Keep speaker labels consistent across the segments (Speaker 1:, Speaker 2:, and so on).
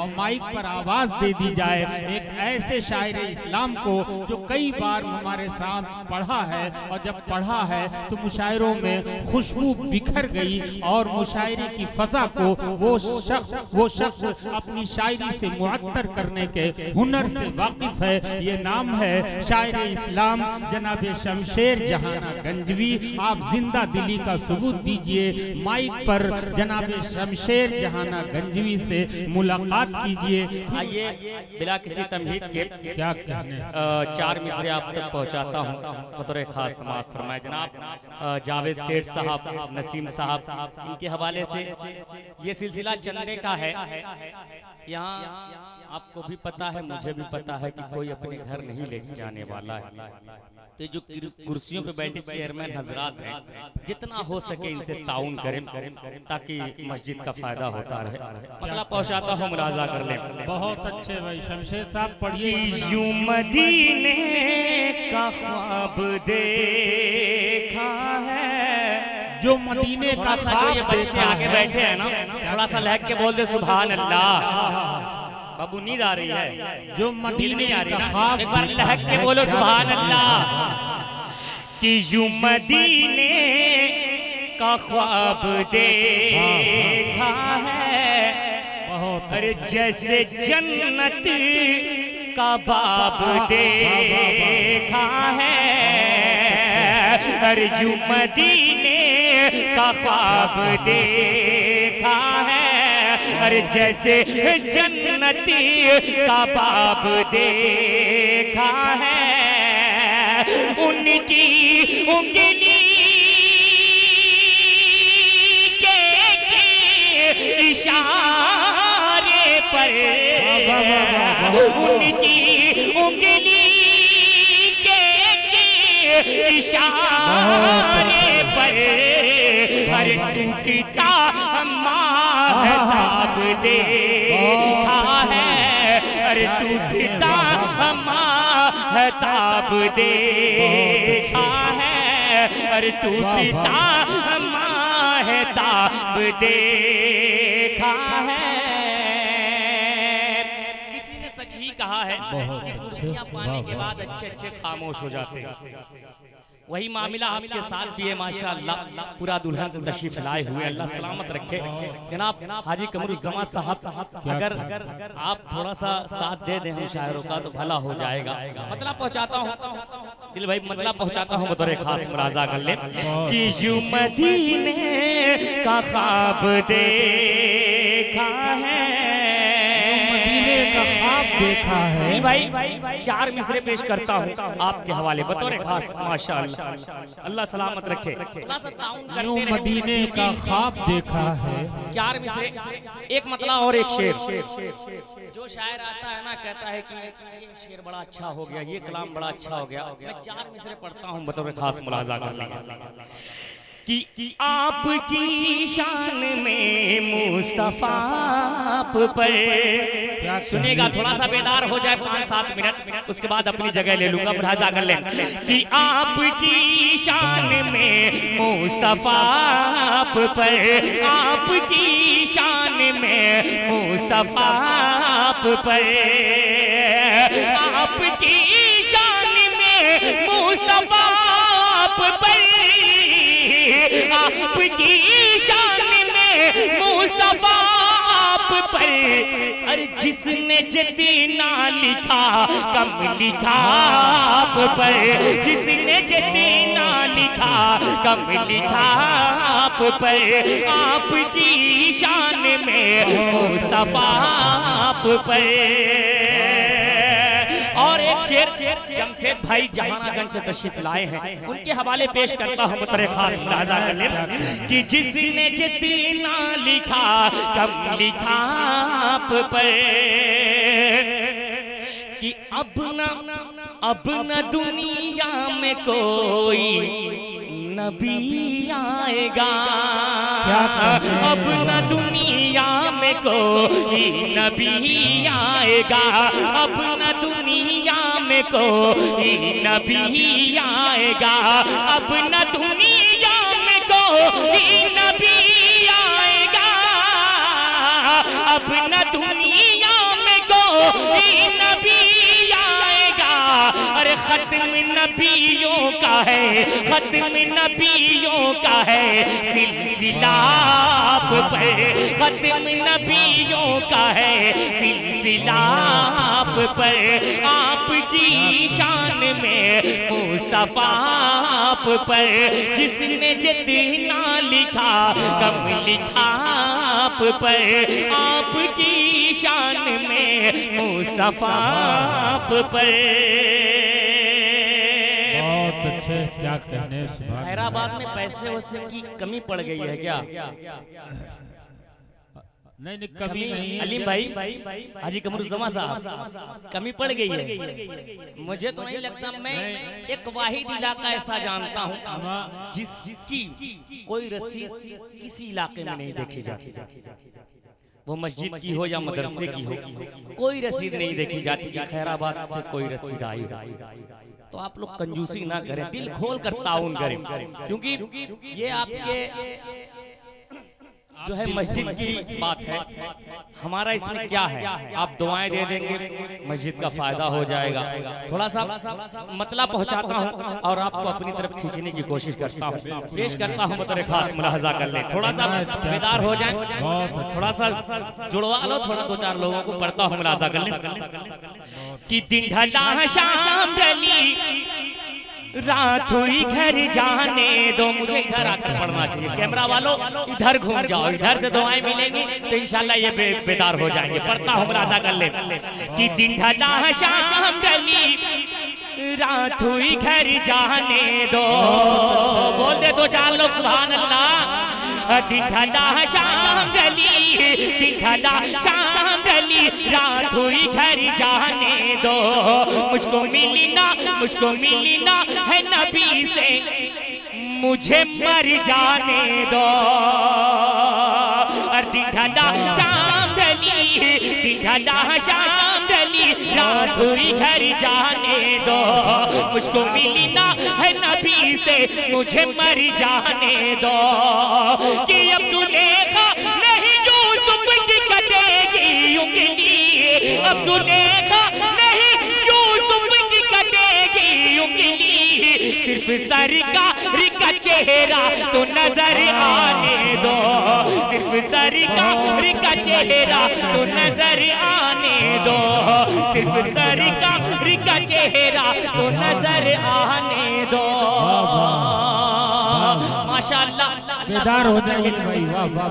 Speaker 1: और माइक पर आवाज दे दी जाए एक ऐसे शायर इस्लाम को जो कई बार हमारे साथ पढ़ा है, और जब पढ़ा है तो मुशायरों में खुशबू बिखर गई और मुशायरे की फजा को वो शख्स अपनी शायरी से मुअत्तर करने के हुनर से वाकिफ है। ये नाम है शायर इस्लाम जनाब शमशेर जहाना गंजवी। आप जिंदा दिली का सबूत दीजिए, माइक पर जनाब शमशेर जहाना गंजवी से मुलाकात कीजिए।
Speaker 2: आइए बिला किसी तमहीद के
Speaker 1: क्या कहने
Speaker 2: 4 मिसरे आप तक पहुंचाता हूं। बतौर खास समाअत फरमाए जनाब जावेद सेठ साहब, नसीम साहब, इनके हवाले से ये सिलसिला चलने का है। यहाँ आपको भी पता है, मुझे भी पता है कि कोई अपने घर नहीं लेके जाने वाला है। तो जो कुर्सियों पे बैठे चेयरमैन हजरात हैं, जितना हो सके इनसे ताउन करें ताकि मस्जिद का फायदा होता रहे। मतलब पहुंचाता हूँ, मुलाजा कर लें।
Speaker 1: बहुत अच्छे भाई शमशेर साहब पढ़िए।
Speaker 2: यूं मदीने का ख्वाब देखा है,
Speaker 1: जो मदीने का ख्वाब
Speaker 2: ये बच्चे आगे बैठे हैं ना, थोड़ा सा लहक के बोल दे सुभान अल्लाह। बाबू नींद आ रही है,
Speaker 1: जो मदीने
Speaker 2: नहीं आ रही
Speaker 1: का
Speaker 2: ना,
Speaker 1: ख्वाब
Speaker 2: एक बार लहक के बोलो सुभान अल्लाह। कि यूं मदीने का ख्वाब देखा है, अरे जैसे जन्नत का बाब देखा है। अरे यूं मदीने का ख्वाब देखा है, अरे जैसे जन्नती का बाब देखा है। उनकी उंगली के इशारे पर, उनकी उंगली के इशारे पर, अरे टूटता महताब देखा है। अरे टूटता महताब देखा है, अरे टूटता महताब देखा है। किसी ने सच ही कहा है कि कुर्सियां पाने के बाद अच्छे अच्छे खामोश हो जाते हैं। वही मामला आपके साथ भी है माशाअल्लाह। पूरा दुल्हन से तशरीफ लाए हुए, अल्लाह सलामत रखे। जनाब हाजी कमरुज़्ज़मान साहब, अगर आप थोड़ा सा साथ दे दें हम शायरों का तो भला हो जाएगा। मतलब पहुंचाता हूँ दिल भाई, मतलब पहुंचाता हूँ बतौर खास मुलाजा कर ले। कि यूं मदीने का ख्वाब देखा है,
Speaker 1: मदीने का ख्वाब देखा है।
Speaker 2: भाई 4 मिसरे पेश करता हूँ आपके हवाले बतौर खास माशाअल्लाह, अल्लाह सलामत रखे।
Speaker 1: यूं मदीने का ख्वाब देखा है।
Speaker 2: 4 मिसरे, एक मतला और एक शेर। जो शायर आता है ना, कहता है कि ये शेर बड़ा अच्छा हो गया, ये कलाम बड़ा अच्छा हो गया। मैं 4 मिसरे पढ़ता हूँ बतौर खास मुलाजा कर लेंगे। कि आपकी शान में मुस्तफा पर, सुनेगा थोड़ा सा बेदार हो जाए 5-7 मिनट, उसके बाद अपनी जगह ले लूंगा, मुलाजा कर लें। कि आपकी शान में मुस्तफा पर, आपकी शान में मुस्तफा पर, आपकी शान में मुस्तफा पर, आपकी शान में मुस्तफा पर, अरे जिसने जितना लिखा कम लिखा आप पर, जिसने जितना लिखा कम लिखा आप पर, आपकी शान में मुस्तफा पर। और एक शेर जमशेद भाई जहानागंज से तशरीफ लाए हैं, उनके हवाले पेश करता हूँ बतौर खास मुलाजा कर लें। कि जिसने जितना लिखा कम लिखा आप पर, कि अब न दुनिया में कोई नबी आएगा, अब न दुनिया में कोई नबी आएगा, अब न दुनिया में कोई नबी आएगा, अब न दुनिया में कोई नबी आएगा, अब न दुनिया नबियों का है, खत्म नबियों का है सिलसिला आप पर, खत्म नबियों का है सिलसिला आप पर। आपकी शान में मुस्तफा आप पर, जिसने जितना लिखा कम लिखा आप पर। आपकी शान में मुस्तफा आप पर।
Speaker 1: बहुत अच्छे, क्या कहने।
Speaker 2: खैराबाद में पैसे वैसे की कमी पड़ गई है क्या?
Speaker 1: नहीं कमी नहीं।
Speaker 2: अलीम भाई, हाजी कमरुज़्ज़मा साहब, कमी पड़ गई है? मुझे तो नहीं लगता। मैं एक वाहिद इलाका ऐसा जानता हूँ जिसकी कोई रसीद किसी इलाके में नहीं देखी जाती, वो मस्जिद की हो या मदरसे की हो, कोई रसीद नहीं देखी जाती कि खैराबाद से कोई रसीद आई। तो आप लोग कंजूसी ना करें, दिल खोल कर ताउन करें, क्योंकि ये आपके जो है मस्जिद की बात है। हमारा इसमें क्या है, आप दुआएं दे देंगे, मस्जिद का फायदा हो जाएगा। थोड़ा सा मतलब पहुंचाता हूं और आपको अपनी तरफ खींचने की कोशिश करता हूं, पेश करता हूं, बतौर खास मुलाहजा कर ले, थोड़ा सा बेदार हो जाए, थोड़ा सा जुड़वा लो, थोड़ा दो चार लोगों को पढ़ता हूं, मुलाहजा कर ले। कि दिन ढला शाम ढली रात हुई घर जाने दो। मुझे इधर आकर पढ़ना चाहिए, कैमरा वालों इधर घूम जाओ, इधर से दुआएं मिलेंगी तो इंशाल्लाह ये बेदार हो जाएंगे। पढ़ता हूँ, मुलाजा कर ले। कि दिन ढला शाम ढली रात हुई घर जाने दो। बोल दे दो चार लोग सुभान अल्लाह। दिन ढला शाम ढली, दिन ढला शाम ढली रात हुई घर जाने दो। मुझको मिली ना है नबी से, मुझे मर जाने दो। और दिन ढला शाम ढली, दिन ढला शाम ढली रात हुई घर जाने दो। मुझको मिली ना है नबी से, मुझे मर जाने दो। कि अब जुलेखा नहीं यूसुफ की कटेगी उंगली, अब जुलेखा नहीं यूसुफ की कटेगी उंगली। सिर्फ सरकार का चेहरा तो नजर आने दो, सिर्फ सरकार का चेहरा तो नजर आने दो, सिर्फ सरकार का चेहरा तो नजर आने दो। माशाअल्लाह,
Speaker 1: बेदार हो जाइए भाई, वाह वाह,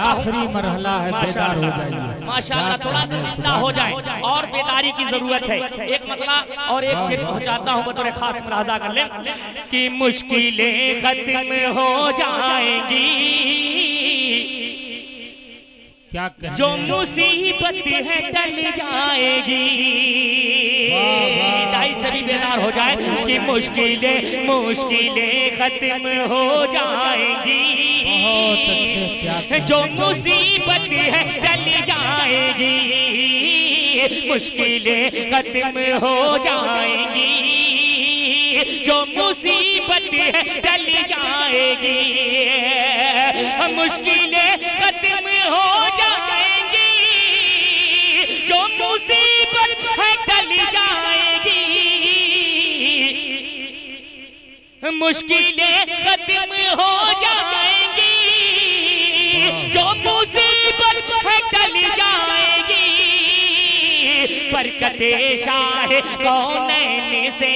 Speaker 1: आखिरी मरहला है, बेदार हो जाइए
Speaker 2: माशाअल्लाह। थोड़ा सा जिंदा हो जाए और बेदारी की जरूरत है। एक मतलब और एक शेर पहुंचाता हूं, बतौर खास मुलाहजा कर ले। कि मुश्किलें खत्म हो जाएंगी,
Speaker 1: क्या
Speaker 2: जो मुसीबत है टल जाएगी। ढाई से भी बेदार हो जाए। कि मुश्किलें खत्म हो जाएंगी, जो मुसीबत है टल जाएगी। मुश्किलें खत्म हो जाएंगी, जो मुसीबत है टल जाएगी। मुश्किलें खत्म हो जाएंगी, जो मुसीबत है टल जाएगी। मुश्किलें खत्म हो जाएंगी, जो मुसीबत है टल जाएगी। बरकते शाह कौनैन से,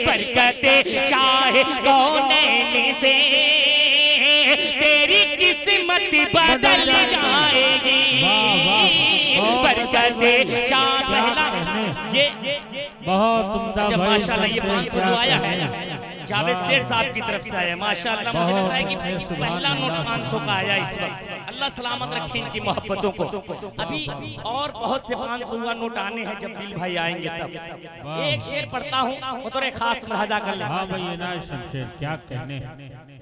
Speaker 2: बरकते शाह कौनैन से तेरी किस्मत बदल जाएगी। बरकते शाह पहला ये
Speaker 1: बहुत उम्दा।
Speaker 2: जब माशाल्लाह ये 500 जो आया है जावेद सेठ साहब की तरफ से आया, माशाल्लाह मुझे लग रहा है कि पहला नोट 500 का आया इस वक्त। अल्लाह सलामत रखे इनकी मोहब्बतों को। अभी और बहुत से 500 हुआ नोट आने हैं, जब दिल भाई आएंगे तब। एक शेर पढ़ता हूँ, वो तो खास मुलाहजा कर ले।
Speaker 1: हाँ भाई, ना शमशेर क्या कहने,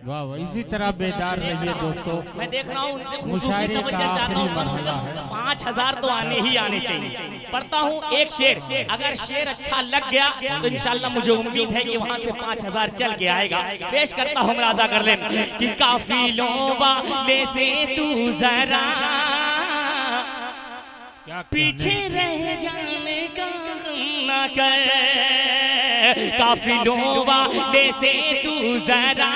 Speaker 1: वाह वाह, इसी तरह बेदार रहिए दोस्तों।
Speaker 2: मैं देख रहा हूँ उनसे खुसूसी तवज्जो चाहता हूँ, कम से कम 5000 तो आने ही आने चाहिए। पढ़ता हूँ एक शेर, अगर शेर अच्छा लग गया तो इंशाल्लाह मुझे उम्मीद है कि वहाँ से 5000 चल के आएगा। पेश करता हूँ, मुलाहजा कर ले। कि काफिलों वाले से तू जरा पीछे रह जाने का गम न कर। काफिलों वाले से तू जरा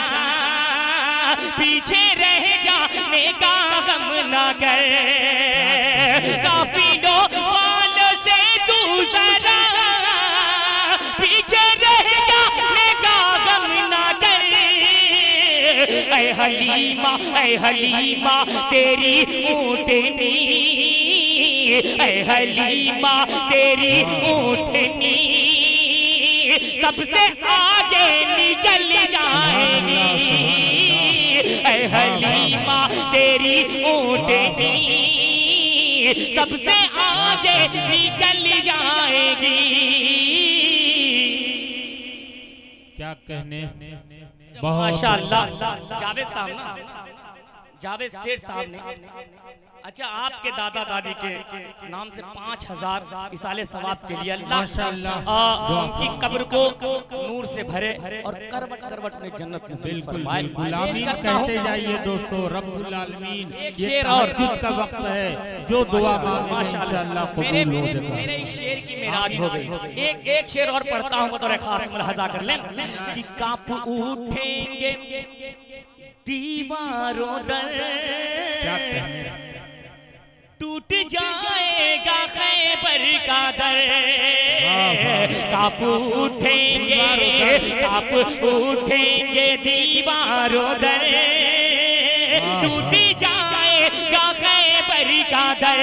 Speaker 2: पीछे रह जाने का गम ना कर, काफिलों वालों से तू जरा पीछे रह जाने का गम ना कर। ऐ हलीमा तेरी ऊँटनी, ऐ हलीमा तेरी ऊँटनी सबसे आगे निकल जाएगी। ऐ हलीमा तेरी ऊँटनी सबसे आगे निकल जाएगी।
Speaker 1: क्या कहने,
Speaker 2: माशाअल्लाह। जावेद साहब ना, जावेद सेठ साहब ने अच्छा आपके दादा दादी के नाम से 5000 इसाले सवाब के लिए अल्लाह उनकी कब्र को नूर से भरे और करवट करवट में जन्नत नसीब फरमाए।
Speaker 1: आमीन कहते जाइए दोस्तों। रब्बुल आलमीन, एक शेर और तहज्जुद का वक्त है, जो दुआ मांगे इंशाअल्लाह कबूल हो जाएगा।
Speaker 2: मेरे इस शेर की मेराज हो गई। एक शेर और पढ़ता हूँ बतौर खास मुलाहजा कर लें कि कांप उठेंगे दीवारों दर,
Speaker 1: क्या कहने,
Speaker 2: टूट जाएगा खैबर का दर, कांप उठेंगे दीवारों दर, टूट जाएगा खैबर का दर,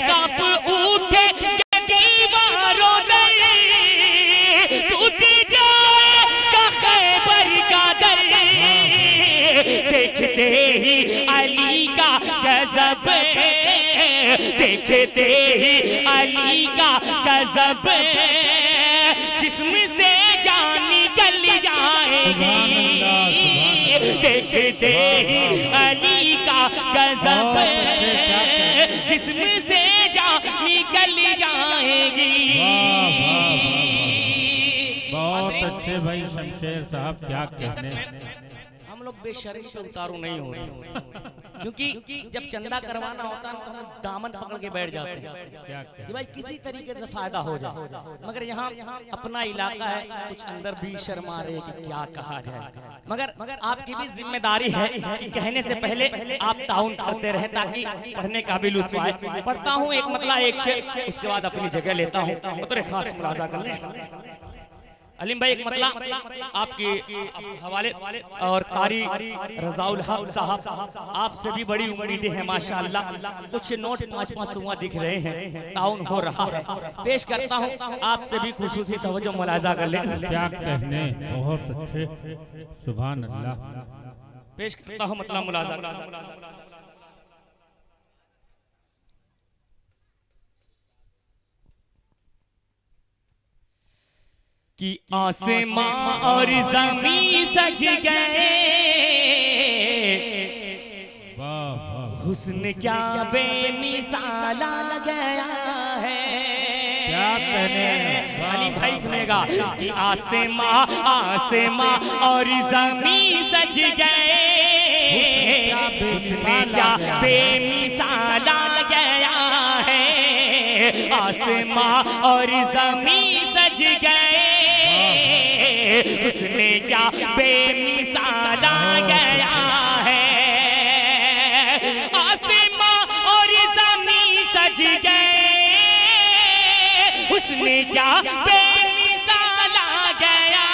Speaker 2: कांप उठेंगे दीवारों दर, टूट जाएगा खैबर का दर। देखते ही अली का गजब, देखते ही अली का गजब, जिस्म से जान निकल जाएगी। देखते ही अली का गजब, जिस्म से जान निकल जाएगी।
Speaker 1: बहुत अच्छे भाई शमशेर साहब, क्या कहने।
Speaker 2: हम लोग बेशर्मी पे उतारू नहीं हो रहे, क्योंकि जब चंदा करवाना होता है तो हम दामन पकड़ के बैठ जाते हैं कि भाई किसी तरीके से फायदा हो जाए, मगर यहाँ अपना इलाका है, कुछ अंदर भी शर्मा रहे कि क्या कहा जाए, मगर आपकी भी जिम्मेदारी है कि कहने से पहले आप ताउन करते रहे ताकि पढ़ने का भी लुत्फ आए। पढ़ता हूँ एक मतला एक शेर, उसके बाद अपनी जगह लेता हूँ, तो खास मुलाजा कर लें। अलीम भाई एक मतला आपके हवाले और कारी रजाउल हक साहब, आपसे भी बड़ी उम्मीदें हैं माशाअल्लाह। कुछ नोट 5-5 दिख रहे हैं, ताउन हो रहा है, पेश करता हूं, आपसे भी खुसूसी तवज्जो मुलाजा कर लें।
Speaker 1: क्या कहने, बहुत अच्छे, सुभान अल्लाह।
Speaker 2: पेश करता हूं मतलब मुलाजा कि आसमां और ज़मीं सज गए, हुस्न क्या बेमिसाल आ गया है।
Speaker 1: क्या कहने,
Speaker 2: अली भाई सुनेगा कि आसमां और ज़मीं सज गए, हुस्न क्या बेमिसाल आ गया है। आसमां और ज़मीं सज गए, उसने क्या बेमिसाल आ गया है। आसमां और ज़मीं सज गए, उसने क्या बेमिसाल आ गया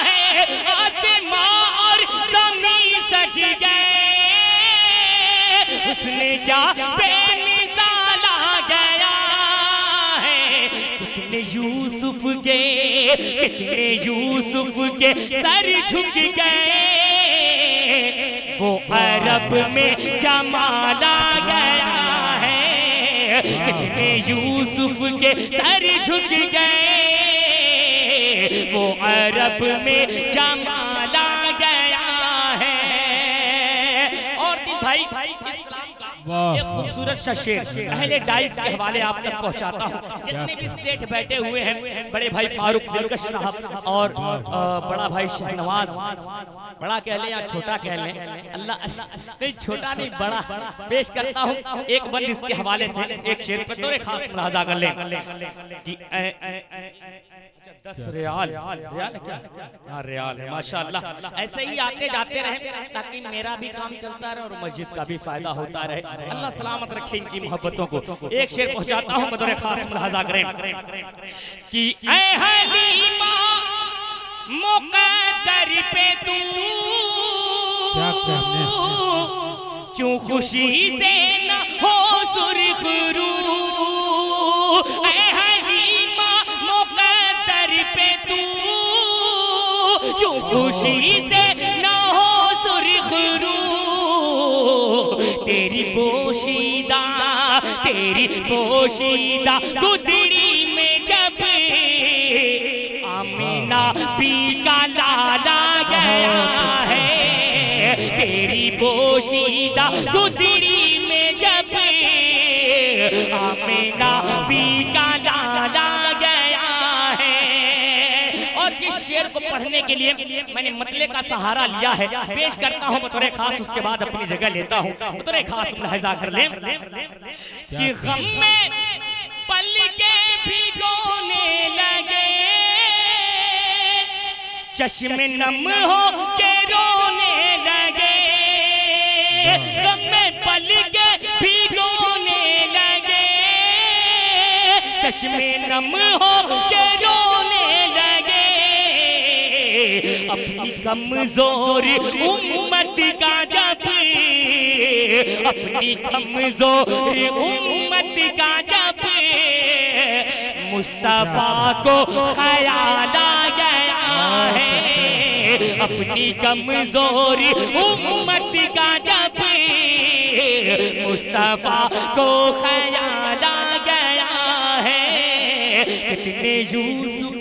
Speaker 2: है। आसमां और ज़मीं सज गए, उसने क्या बेमिसाल आ गया है। कितने यूसुफ के सर झुक गए, वो अरब में जमाल आ गया है। कितने यूसुफ के सर झुक गए, वो अरब में जमाल आ गया है। और दिल भाई एक खूबसूरत सा शेर पहले डाइस के हवाले आप तक पहुंचाता हूं। जितने भी सेठ बैठे हुए हैं, बड़े भाई फारूक दिलकश साहब और बड़ा भाई शहनवाज, बड़ा कह ले या छोटा कह ले, अल्लाह नहीं छोटा नहीं बड़ा पेश करता हूँ। एक बंद इसके हवाले से एक शेर पे तो खास मुलाहाजा कर ले कि 10 रियाल रियाल है क्या? हाँ रियाल है माशाअल्लाह। ऐसे ही आते जाते रहे ताकि मेरा भी काम चलता रहे और मस्जिद का भी फायदा होता रहे। अल्लाह सलामत रखे इनकी मोहब्बतों को। एक शेर पहुंचाता हूँ बतौर खास मुलाहाजा करें कि ऐ हलीमा मुक़द्दर पे तू क्यों खुशी से न हो सुरखरू, ऐ हलीमा मुक़द्दर पे तू क्यों खुशी से न हो सुरखरू, तेरी पोशीदा गुदड़ी में जब आमिना पी का लाला गया है, तेरी पोशीदा गुदड़ी में जब आमिना पी का लाला गया है। और जिस शेर को पढ़ने के लिए मैंने मतले का सहारा लिया है पेश करता हूँ बतौर खास, उसके बाद अपनी जगह लेता हूँ बतौर खास मुलाहिजा कर ले कि गम में पल के भिगोने लगे, चश्मे नम हो के रोने लगे, गम में पल के भिगोने लगे, चश्मे नम हो के रोने लगे, अपनी कमजोरी उम्मत का जब, अपनी कमजोरी उम्मत का जब मुस्तफा को ख्याल आ गया है, अपनी कमजोरी उम्मत का जब मुस्तफा को ख्याल आ गया है। कितने यूसुफ